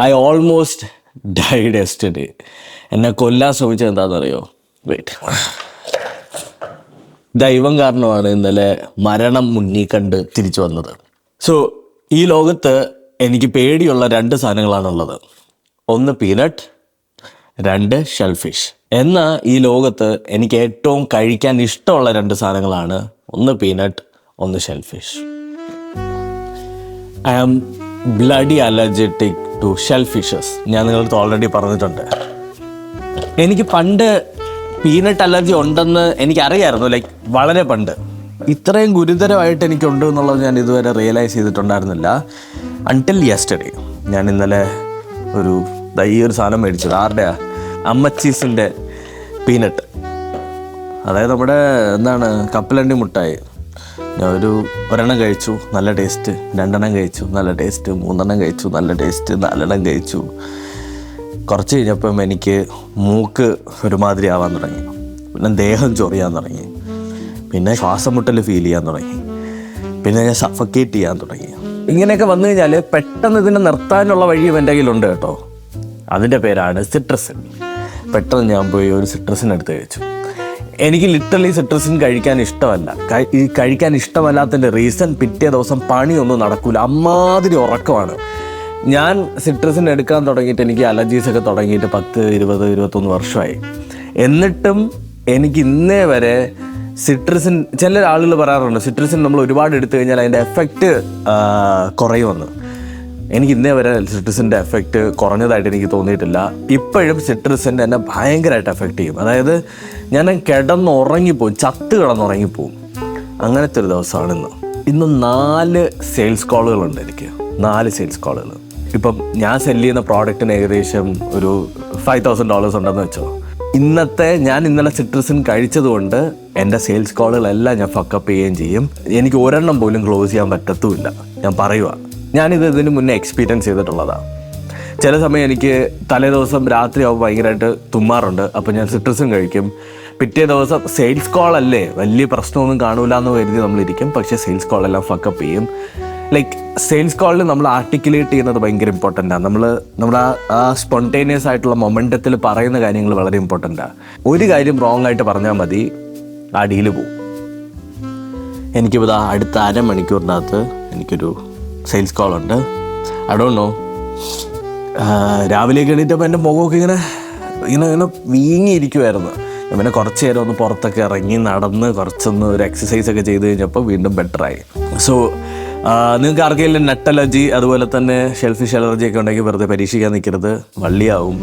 I almost died yesterday. എന്നെ കൊല്ലാൻ ശ്രമിച്ചത് എന്താണെന്നറിയോ? വെയിറ്റ്, ദൈവം കാരണമാണ് ഇന്നലെ മരണം മുന്നിൽ കണ്ട് തിരിച്ചു വന്നത്. സോ ഈ ലോകത്ത് എനിക്ക് പേടിയുള്ള 2 സാധനങ്ങളാണുള്ളത്. ഒന്ന് പീനട്ട്, 2 ഷെൽഫിഷ്. എന്നാൽ ഈ ലോകത്ത് എനിക്ക് ഏറ്റവും കഴിക്കാൻ ഇഷ്ടമുള്ള 2 സാധനങ്ങളാണ്, ഒന്ന് പീനട്ട്, ഒന്ന് shellfish. I am bloody allergic to shellfishes. ഞാൻ നിങ്ങളടുത്ത് ഓൾറെഡി പറഞ്ഞിട്ടുണ്ട്. എനിക്ക് പണ്ട് പീനട്ട് അലർജി ഉണ്ടെന്ന് എനിക്കറിയായിരുന്നു, ലൈക്ക് വളരെ പണ്ട്. ഇത്രയും ഗുരുതരമായിട്ട് എനിക്കുണ്ട് എന്നുള്ളത് ഞാൻ ഇതുവരെ റിയലൈസ് ചെയ്തിട്ടുണ്ടായിരുന്നില്ല അൺടിൽ യെസ്റ്റർഡേ. ഞാൻ ഇന്നലെ ഈ ഒരു സാധനം മേടിച്ചത്. ആരുടെയാ? അമ്മച്ചീസിൻ്റെ പീനട്ട്, അതായത് നമ്മുടെ കപ്പലണ്ടി മുട്ടായി. ഞാൻ ഒരെണ്ണം കഴിച്ചു, നല്ല ടേസ്റ്റ്. 2 എണ്ണം കഴിച്ചു, നല്ല ടേസ്റ്റ്. 3 എണ്ണം കഴിച്ചു, നല്ല ടേസ്റ്റ്. 4 എണ്ണം കഴിച്ചു. കുറച്ച് കഴിഞ്ഞപ്പം എനിക്ക് മൂക്ക് ഒരുമാതിരി ആവാൻ തുടങ്ങി, പിന്നെ ദേഹം ചൊറിയാൻ തുടങ്ങി, പിന്നെ ശ്വാസം മുട്ടൽ ഫീൽ ചെയ്യാൻ തുടങ്ങി, പിന്നെ ഞാൻ സഫക്കേറ്റ് ചെയ്യാൻ തുടങ്ങി. ഇങ്ങനെയൊക്കെ വന്നു കഴിഞ്ഞാൽ പെട്ടെന്ന് ഇതിനെ നിർത്താനുള്ള വഴിയും എൻ്റെ കയ്യിലുണ്ട് കേട്ടോ. അതിൻ്റെ പേരാണ് സിട്രസിൻ. പെട്ടെന്ന് ഞാൻ പോയി ഒരു സിട്രസിൻ എടുത്ത് കഴിച്ചു. എനിക്ക് ലിറ്ററലി സിട്രസിൻ കഴിക്കാൻ ഇഷ്ടമല്ല. കഴിക്കാൻ ഇഷ്ടമല്ലാത്തതിൻ്റെ റീസൺ, പിറ്റേ ദിവസം പണിയൊന്നും നടക്കില്ല, അമ്മാതിരി ഉറക്കമാണ്. ഞാൻ സിട്രസിൻ എടുക്കാൻ തുടങ്ങിയിട്ട് എനിക്ക് അലർജീസൊക്കെ തുടങ്ങിയിട്ട് 10, 20, 21 വർഷമായി. എന്നിട്ടും എനിക്ക് ഇന്നേ വരെ സിട്രസിൻ, ചില ആളുകൾ പറയാറുണ്ട് സിട്രസിൻ നമ്മൾ ഒരുപാട് എടുത്തു കഴിഞ്ഞാൽ അതിൻ്റെ എഫക്റ്റ് കുറയുമെന്ന്. എനിക്ക് ഇന്നേ വരെ സിട്രസിൻ്റെ എഫക്റ്റ് കുറഞ്ഞതായിട്ട് എനിക്ക് തോന്നിയിട്ടില്ല. ഇപ്പോഴും സിട്രസിൻ എന്നെ ഭയങ്കരമായിട്ട് എഫക്റ്റ് ചെയ്യും. അതായത് ഞാൻ കിടന്നുറങ്ങിപ്പോവും, ചത്ത് കിടന്നുറങ്ങിപ്പോവും. അങ്ങനത്തെ ഒരു ദിവസമാണ് ഇന്ന് 4 സെയിൽസ് കോളുകളുണ്ട് എനിക്ക്. 4 സെയിൽസ് കോളുകൾ. ഇപ്പം ഞാൻ സെല്ല് ചെയ്യുന്ന പ്രോഡക്റ്റിന് ഏകദേശം ഒരു $5,000 ഉണ്ടെന്ന് വെച്ചോ. ഇന്നലെ സിട്രസിൻ കഴിച്ചതുകൊണ്ട് എൻ്റെ സെയിൽസ് കോളുകളെല്ലാം ഞാൻ ഫക്കപ്പ് ചെയ്യുകയും ചെയ്യും. എനിക്ക് ഒരെണ്ണം പോലും ക്ലോസ് ചെയ്യാൻ പറ്റത്തുമില്ല. ഞാൻ പറയുക, ഇതിന് മുന്നേ എക്സ്പീരിയൻസ് ചെയ്തിട്ടുള്ളതാണ്. ചില സമയം എനിക്ക് തലേ ദിവസം രാത്രിയാവുമ്പോൾ ഭയങ്കരമായിട്ട് തുമ്മാറുണ്ട്. അപ്പോൾ ഞാൻ സിട്രസിൻ കഴിക്കും. പിറ്റേ ദിവസം സെയിൽസ് കോൾ അല്ലേ, വലിയ പ്രശ്നമൊന്നും കാണൂല എന്ന് കരുതി നമ്മളിരിക്കും. പക്ഷേ സെയിൽസ് കോളെല്ലാം ഫക്കപ്പ് ചെയ്യും. ലൈക്ക് സെയിൽസ് കോളിൽ നമ്മൾ ആർട്ടിക്കുലേറ്റ് ചെയ്യുന്നത് ഭയങ്കര ഇമ്പോർട്ടൻ്റാണ്. നമ്മൾ ആ സ്പോണ്ടേനിയസ് ആയിട്ടുള്ള മൊമെൻറ്റത്തിൽ പറയുന്ന കാര്യങ്ങൾ വളരെ ഇമ്പോർട്ടൻ്റാണ്. ഒരു കാര്യം റോങ് ആയിട്ട് പറഞ്ഞാൽ മതി, ആ ഡീല് പോവും. എനിക്കിപ്പോൾ അടുത്ത അരമണിക്കൂറിനകത്ത് എനിക്കൊരു സെയിൽസ് കോളുണ്ട്. ഐ ഡോണ്ട് നോ, രാവിലെ എണീറ്റപ്പോൾ എൻ്റെ മുഖമൊക്കെ ഇങ്ങനെ വീങ്ങിയിരിക്കുമായിരുന്നു. പിന്നെ കുറച്ച് നേരം ഒന്ന് പുറത്തൊക്കെ ഇറങ്ങി നടന്ന് കുറച്ചൊന്ന് ഒരു എക്സസൈസൊക്കെ ചെയ്ത് കഴിഞ്ഞപ്പോൾ വീണ്ടും ബെറ്ററായി. സോ നിങ്ങൾക്ക് ആർക്കെങ്കിലും നട്ട് അലർജി അതുപോലെ തന്നെ ഷെൽഫിഷ് അലർജി ഒക്കെ ഉണ്ടെങ്കിൽ വെറുതെ പരീക്ഷിക്കാൻ നിൽക്കരുത്, വള്ളിയാവും.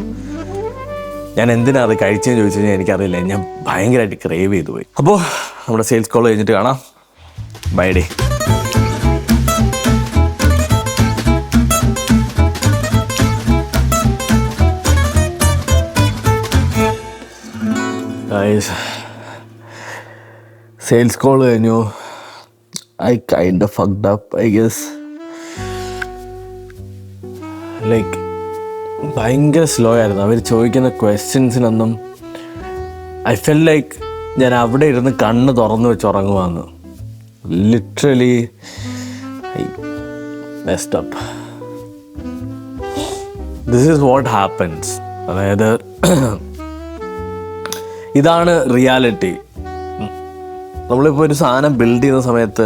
ഞാൻ എന്തിനാണ് അത് കഴിച്ചതെന്ന് ചോദിച്ചു കഴിഞ്ഞാൽ എനിക്കറിയില്ല, ഞാൻ ഭയങ്കരമായിട്ട് ക്രേവ് ചെയ്തു പോയി. അപ്പോൾ നമ്മുടെ സെയിൽസ് കോൾ കഴിഞ്ഞിട്ട് കാണാം. Bye day. സെയിൽസ് കോൾ കഴിഞ്ഞു. I kind of fucked up, I guess. Like ഭയങ്കര സ്ലോ ആയിരുന്നു. അവർ ചോദിക്കുന്ന ക്വസ്റ്റ്യൻസിനൊന്നും ഐ ഫെൽ ലൈക്ക് ഞാൻ അവിടെ ഇരുന്ന് കണ്ണ് തുറന്നു വെച്ച് ഉറങ്ങുവാന്ന്. Literally I messed up. This is what happens. അതായത് ഇതാണ് റിയാലിറ്റി. നമ്മളിപ്പോൾ ഒരു സാധനം ബിൽഡ് ചെയ്യുന്ന സമയത്ത്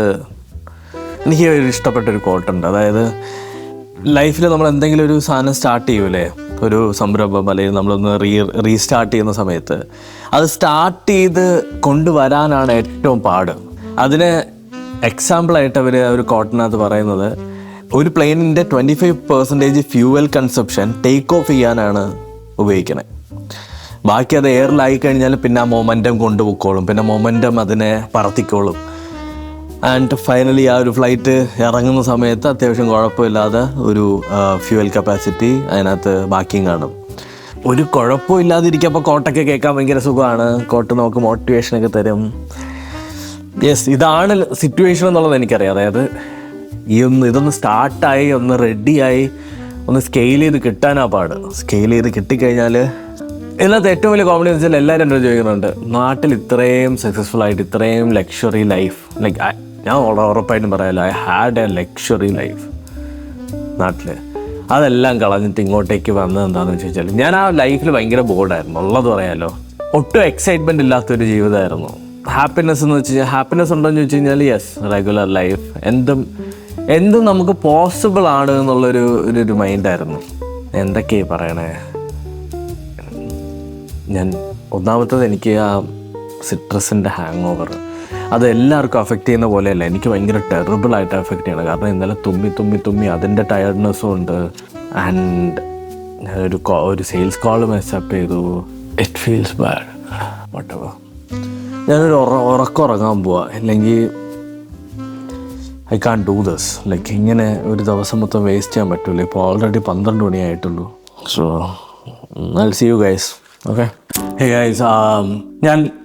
എനിക്ക് ഇഷ്ടപ്പെട്ടൊരു കോട്ടുണ്ട്. അതായത് ലൈഫിൽ നമ്മൾ എന്തെങ്കിലും ഒരു സാധനം സ്റ്റാർട്ട് ചെയ്യൂലേ, ഒരു സംരംഭം അല്ലെങ്കിൽ നമ്മളൊന്ന് റീസ്റ്റാർട്ട് ചെയ്യുന്ന സമയത്ത് അത് സ്റ്റാർട്ട് ചെയ്ത് കൊണ്ടുവരാനാണ് ഏറ്റവും പാട്. അതിന് എക്സാമ്പിളായിട്ട് അവർ ഒരു കോട്ടിനകത്ത് പറയുന്നത്, ഒരു പ്ലെയിനിൻ്റെ 25% ഫ്യൂവൽ കൺസപ്ഷൻ ടേക്ക് ഓഫ് ചെയ്യാനാണ് ഉപയോഗിക്കണേ. ബാക്കി അത് എയറിലായി കഴിഞ്ഞാൽ പിന്നെ ആ മൊമെൻറ്റം കൊണ്ടുപോയിക്കോളും, പിന്നെ മൊമെൻറ്റം അതിനെ പറത്തിക്കോളും. ആൻഡ് ഫൈനലി ആ ഒരു ഫ്ലൈറ്റ് ഇറങ്ങുന്ന സമയത്ത് അത്യാവശ്യം കുഴപ്പമില്ലാതെ ഒരു ഫ്യൂവൽ കപ്പാസിറ്റി അതിനകത്ത് ബാക്കിയും കാണും. ഒരു കുഴപ്പവും ഇല്ലാതിരിക്കുമ്പോൾ കോട്ടൊക്കെ കേൾക്കാൻ ഭയങ്കര സുഖമാണ്. കോട്ട് നമുക്ക് മോട്ടിവേഷനൊക്കെ തരും. യെസ്, ഇതാണ് സിറ്റുവേഷൻ എന്നുള്ളത് എനിക്കറിയാം. അതായത് ഇതൊന്ന് സ്റ്റാർട്ടായി ഒന്ന് റെഡിയായി ഒന്ന് സ്കെയിൽ ചെയ്ത് കിട്ടാനാ പാട്. സ്കെയിൽ ചെയ്ത് കിട്ടിക്കഴിഞ്ഞാൽ ഇതിനകത്ത് ഏറ്റവും വലിയ കോമഡി എന്ന് വെച്ചാൽ എല്ലാവരും എന്നോട് ചോദിക്കുന്നുണ്ട്, നാട്ടിൽ ഇത്രയും സക്സസ്ഫുൾ ആയിട്ട് ഇത്രയും ലക്ഷറി ലൈഫ്, ലൈക്ക് ഞാൻ ഉറപ്പായിട്ടും പറയാമല്ലോ, I had A luxury life നാട്ടിൽ. അതെല്ലാം കളഞ്ഞിട്ട് ഇങ്ങോട്ടേക്ക് വന്നത് എന്താണെന്ന് ചോദിച്ചാൽ ഞാൻ ആ ലൈഫിൽ ഭയങ്കര ബോർഡായിരുന്നു, ഉള്ളത് പറയാലോ. ഒട്ടും എക്സൈറ്റ്മെൻറ്റ് ഇല്ലാത്തൊരു ജീവിതമായിരുന്നു. ഹാപ്പിനെസ് എന്ന് വെച്ച് കഴിഞ്ഞാൽ ഹാപ്പിനെസ് ഉണ്ടോ എന്ന് ചോദിച്ചു കഴിഞ്ഞാൽ യെസ്, റെഗുലർ ലൈഫ്, എന്തും നമുക്ക് പോസിബിൾ ആണ് എന്നുള്ളൊരു മൈൻഡായിരുന്നു. എന്തൊക്കെയാണ് പറയണേ, ഞാൻ ഒന്നാമത്തത് എനിക്ക് ആ സിട്രസിൻ്റെ ഹാങ് ഓവർ അത് എല്ലാവർക്കും അഫക്റ്റ് ചെയ്യുന്ന പോലെയല്ല, എനിക്ക് ഭയങ്കര ടെറിബിളായിട്ട് അഫക്റ്റ് ചെയ്യണം. കാരണം ഇന്നലെ തുമ്മി അതിൻ്റെ ടയർഡ്നെസ്സും ഉണ്ട്. ആൻഡ് ഞാനൊരു സെയിൽസ് കോൾ മെസ്സപ്പ് ചെയ്തു. It feels bad whatever. ഞാനൊരു ഉറക്കം പോവാ, അല്ലെങ്കിൽ I can do this. Like ഇങ്ങനെ ഒരു ദിവസം മൊത്തം വേസ്റ്റ് ചെയ്യാൻ പറ്റില്ല. ഇപ്പോൾ ഓൾറെഡി 12 മണിയായിട്ടുള്ളൂ. So I will see you guys. Okay. Hey guys,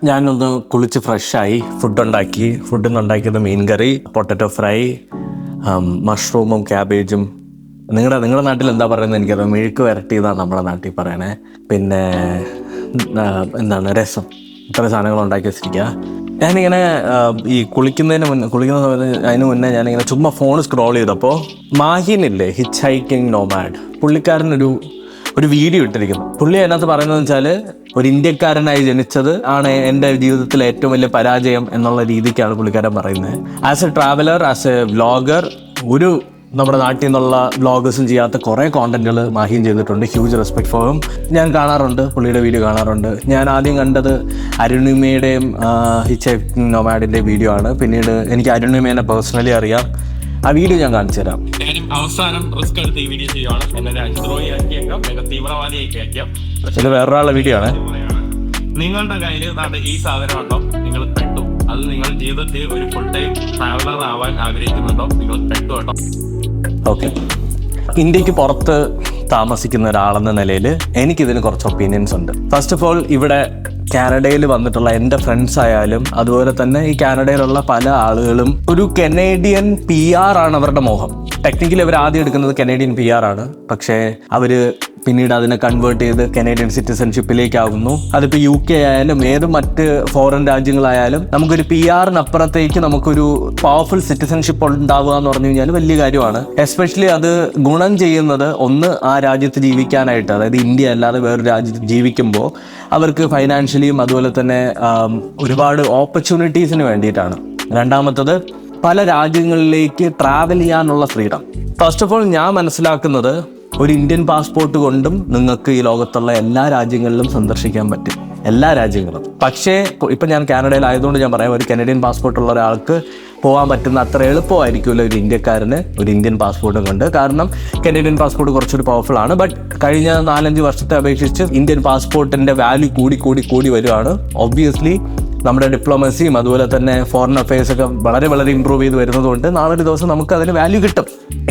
ഞാനൊന്ന് കുളിച്ച് ഫ്രഷായി ഫുഡിന്ന് ഉണ്ടാക്കിയത് മീൻ കറി, പൊട്ടറ്റോ ഫ്രൈ, മഷ്റൂമും ക്യാബേജും. നിങ്ങളുടെ നാട്ടിൽ എന്താ പറയുന്നത് എനിക്കറിയാം. മെഴുക്ക് വരട്ടിയതാണ് നമ്മുടെ നാട്ടിൽ പറയണേ. പിന്നെ രസം. ഇത്ര സാധനങ്ങൾ ഉണ്ടാക്കി വെച്ചിരിക്കുക. ഞാനിങ്ങനെ ഈ കുളിക്കുന്ന സമയത്ത് അതിന് മുന്നേ ഞാനിങ്ങനെ ചുമ്മാ ഫോൺ സ്ക്രോൾ ചെയ്തപ്പോൾ മാഹിനില്ലേ, ഹിച്ച് ഹൈക്കിംഗ് നോമാഡ്, പുള്ളിക്കാരനൊരു വീഡിയോ ഇട്ടിരിക്കുന്നു. പുള്ളി അതിനകത്ത് പറയുന്നതെന്ന് വെച്ചാൽ ഒരു ഇന്ത്യക്കാരനായി ജനിച്ചത് ആണ് എൻ്റെ ജീവിതത്തിലെ ഏറ്റവും വലിയ പരാജയം എന്നുള്ള രീതിക്കാണ് പുള്ളിക്കാരൻ പറയുന്നത്. As A traveller, as A vlogger, നമ്മുടെ നാട്ടിൽ നിന്നുള്ള വ്ളോഗേഴ്സും ചെയ്യാത്ത കുറേ കോണ്ടന്റുകൾ മാഹിൻ ചെയ്തിട്ടുണ്ട്. Huge respect for him. ഞാൻ കാണാറുണ്ട്, പുള്ളിയുടെ വീഡിയോ കാണാറുണ്ട്. ഞാൻ ആദ്യം കണ്ടത് അരുണിമയുടെയും ഹിച്ച് ഹൈക്കിംഗ് നോമാഡിൻ്റെ വീഡിയോ ആണ്. പിന്നീട് എനിക്ക് അരുണിമേനെ പേഴ്സണലി അറിയാം. ആ വീഡിയോ ഞാൻ കാണിച്ചു തരാം. അവസാനം റിസ്ക് എടുത്ത് ഈ വീഡിയോ ചെയ്യുവാണ്. എന്നെ രാജ്യദ്രോഹിയാക്കിയേക്കാം, തീവ്രവാദിയാക്കിയേക്കാം. ഇത് വേറൊരാളുടെ വീഡിയോ ആണ്. നിങ്ങളുടെ കയ്യിൽ ഈ സാധനം ഉണ്ടോ, നിങ്ങൾ പെട്ടു. അത് നിങ്ങൾ ജീവിതത്തിൽ ഒരു ഫുൾ ടൈം ട്രാവലർ ആവാൻ ആഗ്രഹിക്കുന്നുണ്ടോ, നിങ്ങൾ പെട്ടു കേട്ടോ. ഓക്കെ. ഇന്ത്യക്ക് പുറത്ത് താമസിക്കുന്ന ഒരാളെന്ന നിലയിൽ എനിക്കിതിന് കുറച്ച് ഒപ്പീനിയൻസ് ഉണ്ട്. ഫസ്റ്റ് ഓഫ് ഓൾ, ഇവിടെ കാനഡയിൽ വന്നിട്ടുള്ള എൻ്റെ ഫ്രണ്ട്സ് ആയാലും അതുപോലെ തന്നെ ഈ കാനഡയിലുള്ള പല ആളുകളും ഒരു കനേഡിയൻ PR ആണ് അവരുടെ മോഹം. ടെക്നിക്കലി അവർ ആദ്യം എടുക്കുന്നത് കനേഡിയൻ PR ആണ്. പക്ഷേ അവർ പിന്നീട് അതിനെ കൺവേർട്ട് ചെയ്ത് കനേഡിയൻ സിറ്റിസൺഷിപ്പിലേക്കാകുന്നു. അതിപ്പോൾ UK ആയാലും ഏത് മറ്റ് ഫോറിൻ രാജ്യങ്ങളായാലും നമുക്കൊരു PR-നപ്പുറത്തേക്ക് നമുക്കൊരു പവർഫുൾ സിറ്റിസൺഷിപ്പ് ഉണ്ടാവുക എന്ന് പറഞ്ഞു കഴിഞ്ഞാൽ വലിയ കാര്യമാണ്. എസ്പെഷ്യലി അത് ഗുണം ചെയ്യുന്നത് ഒന്ന് ആ രാജ്യത്ത് ജീവിക്കാനായിട്ട്, അതായത് ഇന്ത്യ അല്ലാതെ വേറൊരു രാജ്യത്ത് ജീവിക്കുമ്പോൾ അവർക്ക് ഫൈനാൻഷ്യലിയും അതുപോലെ തന്നെ ഒരുപാട് ഓപ്പർച്യൂണിറ്റീസിന് വേണ്ടിയിട്ടാണ്. രണ്ടാമത്തത്, പല രാജ്യങ്ങളിലേക്ക് ട്രാവൽ ചെയ്യാനുള്ള ഫ്രീഡം. ഫസ്റ്റ് ഓഫ് ഓൾ, ഞാൻ മനസ്സിലാക്കുന്നത് ഒരു ഇന്ത്യൻ പാസ്പോർട്ട് കൊണ്ടും നിങ്ങൾക്ക് ഈ ലോകത്തുള്ള എല്ലാ രാജ്യങ്ങളിലും സന്ദർശിക്കാൻ പറ്റും, എല്ലാ രാജ്യങ്ങളും. പക്ഷേ ഇപ്പം ഞാൻ കാനഡയിലായതുകൊണ്ട് ഞാൻ പറയാം, ഒരു കനേഡിയൻ പാസ്പോർട്ട് ഉള്ള ഒരാൾക്ക് പോകാൻ പറ്റുന്ന അത്ര എളുപ്പമായിരിക്കുമല്ലോ ഒരു ഇന്ത്യക്കാരന് ഒരു ഇന്ത്യൻ പാസ്പോർട്ടും കൊണ്ട്. കാരണം കനേഡിയൻ പാസ്പോർട്ട് കുറച്ചൊരു പവർഫുൾ ആണ്. ബട്ട് കഴിഞ്ഞ 4-5 വർഷത്തെ അപേക്ഷിച്ച് ഇന്ത്യൻ പാസ്പോർട്ടിൻ്റെ വാല്യൂ കൂടി വരുവാണ്. ഒബ്വിയസ്ലി നമ്മുടെ ഡിപ്ലോമസിയും അതുപോലെ തന്നെ ഫോറിൻ അഫയേഴ്സ് ഒക്കെ വളരെ ഇമ്പ്രൂവ് ചെയ്ത് വരുന്നതുകൊണ്ട് നാളെ ഒരു ദിവസം നമുക്ക് അതിന് വാല്യൂ കിട്ടും.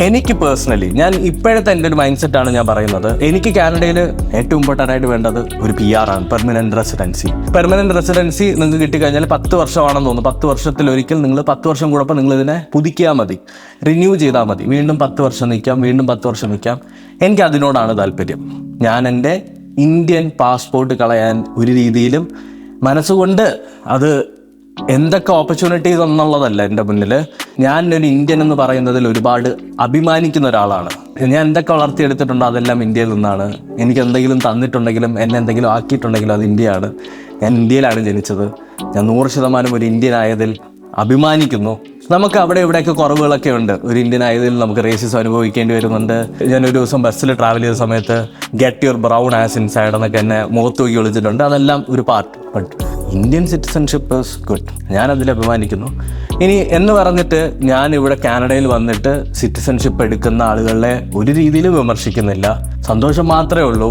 എനിക്ക് പേഴ്സണലി, ഞാൻ ഇപ്പോഴത്തെ എൻ്റെ ഒരു മൈൻഡ് സെറ്റാണ് ഞാൻ പറയുന്നത്. എനിക്ക് കാനഡയിൽ ഏറ്റവും ഇമ്പോർട്ടൻ്റ് ആയിട്ട് വേണ്ടത് ഒരു PR ആണ്, പെർമനൻറ്റ് റെസിഡൻസി. പെർമനൻറ്റ് റെസിഡൻസി നിങ്ങൾക്ക് കിട്ടിക്കഴിഞ്ഞാൽ 10 വർഷമാണെന്ന് തോന്നുന്നു. 10 വർഷത്തിലൊരിക്കൽ നിങ്ങൾ 10 വർഷം കൂടപ്പോൾ നിങ്ങൾ ഇതിനെ പുതുക്കിയാൽ മതി, റിന്യൂ ചെയ്താൽ മതി. വീണ്ടും 10 വർഷം നിൽക്കാം, വീണ്ടും 10 വർഷം നിൽക്കാം. എനിക്ക് അതിനോടാണ് താല്പര്യം. ഞാൻ എൻ്റെ ഇന്ത്യൻ പാസ്പോർട്ട് കളയാൻ ഒരു രീതിയിലും മനസ്സുകൊണ്ട്, അത് എന്തൊക്കെ ഓപ്പർച്യൂണിറ്റീസ് എന്നുള്ളതല്ല എൻ്റെ മുന്നിൽ. ഞാൻ ഒരു ഇന്ത്യൻ എന്ന് പറയുന്നതിൽ ഒരുപാട് അഭിമാനിക്കുന്ന ഒരാളാണ്. ഞാൻ എന്തൊക്കെ വളർത്തിയെടുത്തിട്ടുണ്ടോ അതെല്ലാം ഇന്ത്യയിൽ നിന്നാണ്. എനിക്ക് എന്തെങ്കിലും തന്നിട്ടുണ്ടെങ്കിലും എന്നെ എന്തെങ്കിലും ആക്കിയിട്ടുണ്ടെങ്കിലും അത് ഇന്ത്യയാണ്. ഞാൻ ഇന്ത്യയിലാണ് ജനിച്ചത്. ഞാൻ 100% ഒരു ഇന്ത്യൻ ആയതിൽ അഭിമാനിക്കുന്നു. നമുക്ക് അവിടെ ഇവിടെയൊക്കെ കുറവുകളൊക്കെ ഉണ്ട്. ഒരു ഇന്ത്യൻ ആയതിൽ നമുക്ക് റേസിസം അനുഭവിക്കേണ്ടി വരുന്നുണ്ട്. ഞാനൊരു ദിവസം ബസ്സിൽ ട്രാവൽ ചെയ്ത സമയത്ത് get your brown as inside എന്നൊക്കെ എന്നെ മുഖത്ത് നോക്കി വിളിച്ചിട്ടുണ്ട്. അതെല്ലാം ഒരു part. But Indian citizenship is good. ഞാനതിൽ അഭിമാനിക്കുന്നു. ഇനി എന്ന് പറഞ്ഞിട്ട് ഞാൻ ഇവിടെ കാനഡയിൽ വന്നിട്ട് സിറ്റിസൺഷിപ്പ് എടുക്കുന്ന ആളുകളെ ഒരു രീതിയിലും വിമർശിക്കുന്നില്ല. സന്തോഷം മാത്രമേ ഉള്ളൂ.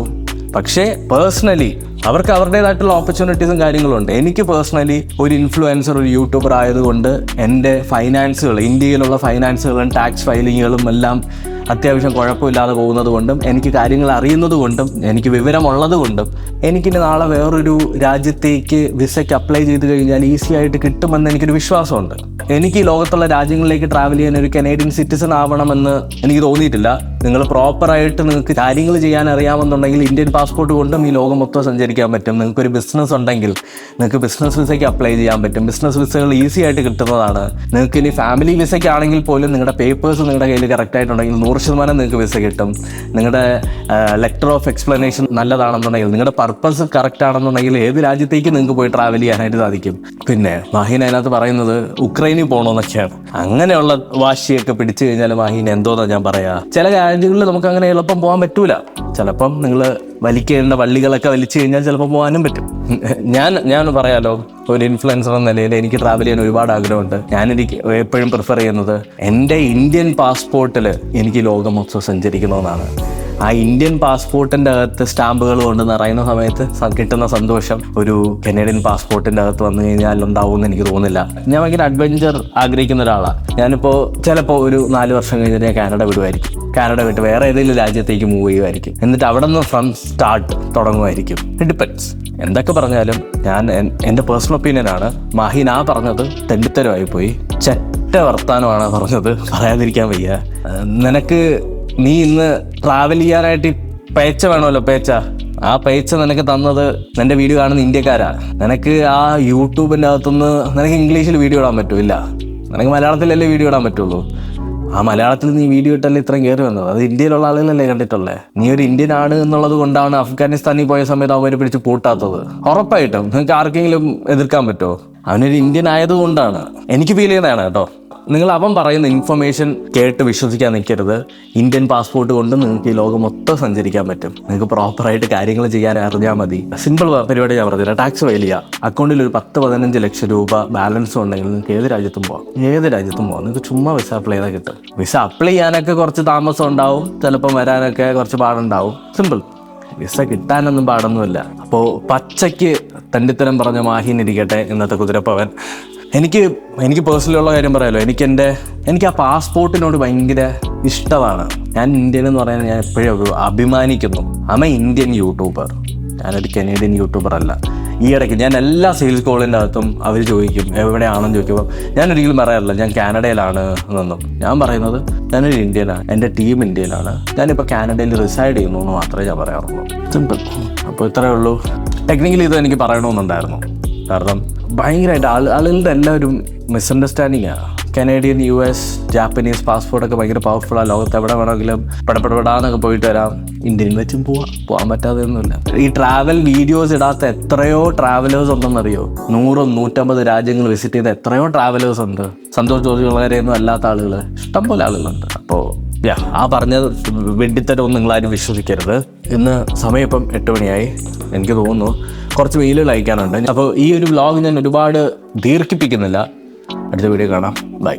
പക്ഷേ പേഴ്സണലി അവർക്ക് അവരുടേതായിട്ടുള്ള ഓപ്പർച്യൂണിറ്റീസും കാര്യങ്ങളുണ്ട്. എനിക്ക് പേഴ്സണലി ഒരു ഇൻഫ്ലുവൻസർ, ഒരു യൂട്യൂബർ ആയതുകൊണ്ട് എൻ്റെ ഫൈനാൻസുകൾ, ഇന്ത്യയിലുള്ള ഫൈനാൻസുകളും ടാക്സ് ഫയലിങ്ങുകളും എല്ലാം അത്യാവശ്യം കുഴപ്പമില്ലാതെ പോകുന്നത് കൊണ്ടും എനിക്ക് കാര്യങ്ങൾ അറിയുന്നത് കൊണ്ടും എനിക്ക് വിവരമുള്ളത് കൊണ്ടും എനിക്കിനി നാളെ വേറൊരു രാജ്യത്തേക്ക് വിസയ്ക്ക് അപ്ലൈ ചെയ്ത് കഴിഞ്ഞാൽ ഈസി ആയിട്ട് കിട്ടുമെന്ന് എനിക്കൊരു വിശ്വാസമുണ്ട്. എനിക്ക് ഈ ലോകത്തുള്ള രാജ്യങ്ങളിലേക്ക് ട്രാവൽ ചെയ്യാൻ ഒരു കനേഡിയൻ സിറ്റിസൺ ആവണമെന്ന് എനിക്ക് തോന്നിയിട്ടില്ല. നിങ്ങൾ പ്രോപ്പറായിട്ട് നിങ്ങൾക്ക് കാര്യങ്ങൾ ചെയ്യാൻ അറിയാമെന്നുണ്ടെങ്കിൽ ഇന്ത്യൻ പാസ്പോർട്ട് കൊണ്ടും ഈ ലോകം മൊത്തം സഞ്ചരിക്കാൻ പറ്റും. നിങ്ങൾക്കൊരു ബിസിനസ് ഉണ്ടെങ്കിൽ നിങ്ങൾക്ക് ബിസിനസ് വിസയ്ക്ക് അപ്ലൈ ചെയ്യാൻ പറ്റും. ബിസിനസ് വിസകൾ ഈസി ആയിട്ട് കിട്ടുന്നതാണ്. നിങ്ങൾക്ക് ഇനി ഫാമിലി വിസയ്ക്ക് ആണെങ്കിൽ പോലും നിങ്ങളുടെ പേപ്പേഴ്സ് നിങ്ങളുടെ കയ്യിൽ കറക്റ്റായിട്ടുണ്ടെങ്കിൽ 100% നിങ്ങൾക്ക് വിസ കിട്ടും. നിങ്ങളുടെ ലെറ്റർ ഓഫ് എക്സ്പ്ലനേഷൻ നല്ലതാണെന്നുണ്ടെങ്കിൽ, നിങ്ങളുടെ പർപ്പസ് കറക്റ്റ് ആണെന്നുണ്ടെങ്കിൽ ഏത് രാജ്യത്തേക്ക് നിങ്ങൾക്ക് പോയി ട്രാവൽ ചെയ്യാനായിട്ട് സാധിക്കും. പിന്നെ മാഹീൻ അതിനകത്ത് പറയുന്നത് ഉക്രൈനിൽ പോകണമെന്നൊക്കെയാണ്. അങ്ങനെയുള്ള വാശിയൊക്കെ പിടിച്ചു കഴിഞ്ഞാൽ മാഹീൻ എന്തോന്നാണ് ഞാൻ പറയാ, ചില രാജ്യങ്ങളിൽ നമുക്ക് അങ്ങനെ എളുപ്പം പോകാൻ പറ്റൂല. ചിലപ്പം നിങ്ങൾ വലിക്കേണ്ട വള്ളികളൊക്കെ വലിച്ചു കഴിഞ്ഞാൽ ചിലപ്പോൾ പോകാനും പറ്റും. ഞാൻ പറയാലോ, ഒരു ഇൻഫ്ലുവൻസർ എന്ന നിലയിൽ എനിക്ക് ട്രാവൽ ചെയ്യാൻ ഒരുപാട് ആഗ്രഹമുണ്ട്. ഞാനെനിക്ക് എപ്പോഴും പ്രിഫർ ചെയ്യുന്നത് എൻ്റെ ഇന്ത്യൻ പാസ്പോർട്ടിൽ എനിക്ക് ലോകം മൊത്തം സഞ്ചരിക്കണമെന്നാണ്. ആ ഇന്ത്യൻ പാസ്പോർട്ടിൻ്റെ അകത്ത് സ്റ്റാമ്പുകൾ കൊണ്ട് നിറയുന്ന സമയത്ത് കിട്ടുന്ന സന്തോഷം ഒരു കനേഡിയൻ പാസ്പോർട്ടിൻ്റെ അകത്ത് വന്നു കഴിഞ്ഞാൽ ഉണ്ടാവുമെന്ന് എനിക്ക് തോന്നുന്നില്ല. ഞാൻ ഭയങ്കര അഡ്വഞ്ചർ ആഗ്രഹിക്കുന്ന ഒരാളാണ്. ഞാനിപ്പോൾ ചിലപ്പോൾ ഒരു 4 വർഷം കഴിഞ്ഞിട്ട് ഞാൻ കാനഡ വിടുമായിരിക്കും. കാനഡ വിട്ട് വേറെ ഏതെങ്കിലും രാജ്യത്തേക്ക് മൂവ് ചെയ്യുമായിരിക്കും. എന്നിട്ട് അവിടെ നിന്ന് ഫ്രം സ്റ്റാർട്ട് തുടങ്ങുമായിരിക്കും. It depends. എന്തൊക്കെ പറഞ്ഞാലും ഞാൻ എൻ്റെ പേഴ്സണൽ ഒപ്പീനിയനാണ്. മാഹീൻ പറഞ്ഞത് തെണ്ടിത്തരമായിപ്പോയി. ചെറ്റ വർത്താനമാണ് പറഞ്ഞത്, പറയാതിരിക്കാൻ വയ്യ. നീ ഇന്ന് ട്രാവൽ ചെയ്യാനായിട്ട് പേച്ച വേണമല്ലോ, പേച്ച. ആ പേച്ച നിനക്ക് തന്നത് നിന്റെ വീഡിയോ കാണുന്ന ഇന്ത്യക്കാരാ. നിനക്ക് ആ യൂട്യൂബിൻ്റെ അകത്തുനിന്ന് നിനക്ക് ഇംഗ്ലീഷിൽ വീഡിയോ ഇടാൻ പറ്റൂല, നിനക്ക് മലയാളത്തിലല്ലേ വീഡിയോ ഇടാൻ പറ്റുള്ളൂ. ആ മലയാളത്തിൽ നീ വീഡിയോ ഇട്ടല്ലേ ഇത്രയും കയറി വന്നത്. അത് ഇന്ത്യയിലുള്ള ആളുകളല്ലേ കണ്ടിട്ടുള്ളേ. നീ ഒരു ഇന്ത്യൻ ആണ് എന്നുള്ളത് കൊണ്ടാണ് അഫ്ഗാനിസ്ഥാനിൽ പോയ സമയത്ത് അവര് പിടിച്ച് പൂട്ടാത്തത്. ഉറപ്പായിട്ടും നിങ്ങൾക്ക് ആർക്കെങ്കിലും എതിർക്കാൻ പറ്റുമോ? അവനൊരു ഇന്ത്യൻ ആയതുകൊണ്ടാണ്. എനിക്ക് ഫീൽ ചെയ്യുന്നതാണ് കേട്ടോ. നിങ്ങൾ അവൻ പറയുന്ന ഇൻഫർമേഷൻ കേട്ട് വിശ്വസിക്കാൻ നിൽക്കരുത്. ഇന്ത്യൻ പാസ്പോർട്ട് കൊണ്ട് നിങ്ങൾക്ക് ഈ ലോകം മൊത്തം സഞ്ചരിക്കാൻ പറ്റും. നിങ്ങൾക്ക് പ്രോപ്പറായിട്ട് കാര്യങ്ങൾ ചെയ്യാൻ അറിഞ്ഞാൽ മതി. സിമ്പിൾ പരിപാടി ഞാൻ പറഞ്ഞില്ല. ടാക്സ് ഫയൽ ചെയ്യുക. അക്കൗണ്ടിൽ ഒരു 10-15 ലക്ഷം രൂപ ബാലൻസ് ഉണ്ടെങ്കിൽ നിങ്ങൾക്ക് ഏത് രാജ്യത്തും പോകാം. നിങ്ങൾക്ക് ചുമ്മാ വിസ അപ്ലൈ ചെയ്താൽ കിട്ടും. വിസ അപ്ലൈ ചെയ്യാനൊക്കെ കുറച്ച് താമസം ഉണ്ടാവും, ചിലപ്പം വരാനൊക്കെ കുറച്ച് പാടുണ്ടാവും. സിമ്പിൾ. വിസ കിട്ടാനൊന്നും പാടൊന്നുമില്ല. അപ്പോൾ പച്ചയ്ക്ക് തണ്ടിത്തരം പറഞ്ഞ മാഹീൻ ഇരിക്കട്ടെ ഇന്നത്തെ കുതിരപ്പവൻ. എനിക്ക് പേഴ്സണലി ഉള്ള കാര്യം പറയാമല്ലോ. എനിക്ക് ആ പാസ്പോർട്ടിനോട് ഭയങ്കര ഇഷ്ടമാണ്. ഞാൻ ഇന്ത്യൻ എന്ന് പറയാൻ ഞാൻ എപ്പോഴും അഭിമാനിക്കുന്നു. ഇന്ത്യൻ യൂട്യൂബർ, ഞാനൊരു കനേഡിയൻ യൂട്യൂബർ അല്ല. ഈ ഇടയ്ക്ക് ഞാൻ എല്ലാ സെയിൽസ് കോളിൻ്റെ അകത്തും അവർ ചോദിക്കും എവിടെയാണെന്ന് ചോദിക്കുമ്പോൾ ഞാൻ ഒരിക്കലും പറയാറില്ല ഞാൻ കാനഡയിലാണ് എന്നൊന്നും. ഞാൻ പറയുന്നത് ഞാനൊരു ഇന്ത്യനാണ്, എൻ്റെ ടീം ഇന്ത്യയിലാണ്, ഞാനിപ്പോൾ കാനഡയിൽ റിസൈഡ് ചെയ്യുന്നു എന്ന് മാത്രമേ ഞാൻ പറയാറുള്ളൂ. സിമ്പിൾ. അപ്പോൾ ഇത്രയേ ഉള്ളൂ. ടെക്നിക്കലി ഇത് എനിക്ക് പറയണമെന്നുണ്ടായിരുന്നു. കാരണം ഭയങ്കരമായിട്ട് ആളുകളുടെ എല്ലാവരും മിസ്അണ്ടർസ്റ്റാൻഡിങ്ങാണ്. കനേഡിയൻ, US, ജാപ്പനീസ് പാസ്പോർട്ടൊക്കെ ഭയങ്കര പവർഫുള്ളാണ്. ലോകത്ത് എവിടെ വേണമെങ്കിലും പെടപ്പെടാന്നൊക്കെ പോയിട്ട് വരാം. ഇന്ത്യൻ വെച്ചും പോകാൻ പറ്റാതെ ഒന്നുമില്ല. ഈ ട്രാവൽ വീഡിയോസ് ഇടാത്ത എത്രയോ ട്രാവലേഴ്സ് ഉണ്ടെന്നറിയോ? 100-150 രാജ്യങ്ങൾ വിസിറ്റ് ചെയ്ത എത്രയോ ട്രാവലേഴ്സ് ഉണ്ട്. സന്തോഷ് ജോർജ് വളരെയൊന്നും അല്ലാത്ത ആളുകൾ ഇഷ്ടംപോലെ ആളുകളുണ്ട്. അപ്പോൾ ആ പറഞ്ഞത് വെഡിത്തരമൊന്നും നിങ്ങളാരും വിശ്വസിക്കരുത്. ഇന്ന് സമയം ഇപ്പം 8 മണിയായി. എനിക്ക് തോന്നുന്നു കുറച്ച് മെയിലുകൾ അയക്കാനുണ്ട്. അപ്പോൾ ഈ ഒരു വ്ലോഗ് ഞാൻ ഒരുപാട് ദീർഘിപ്പിക്കുന്നില്ല. അടുത്ത വീഡിയോ കാണാം. ബൈ.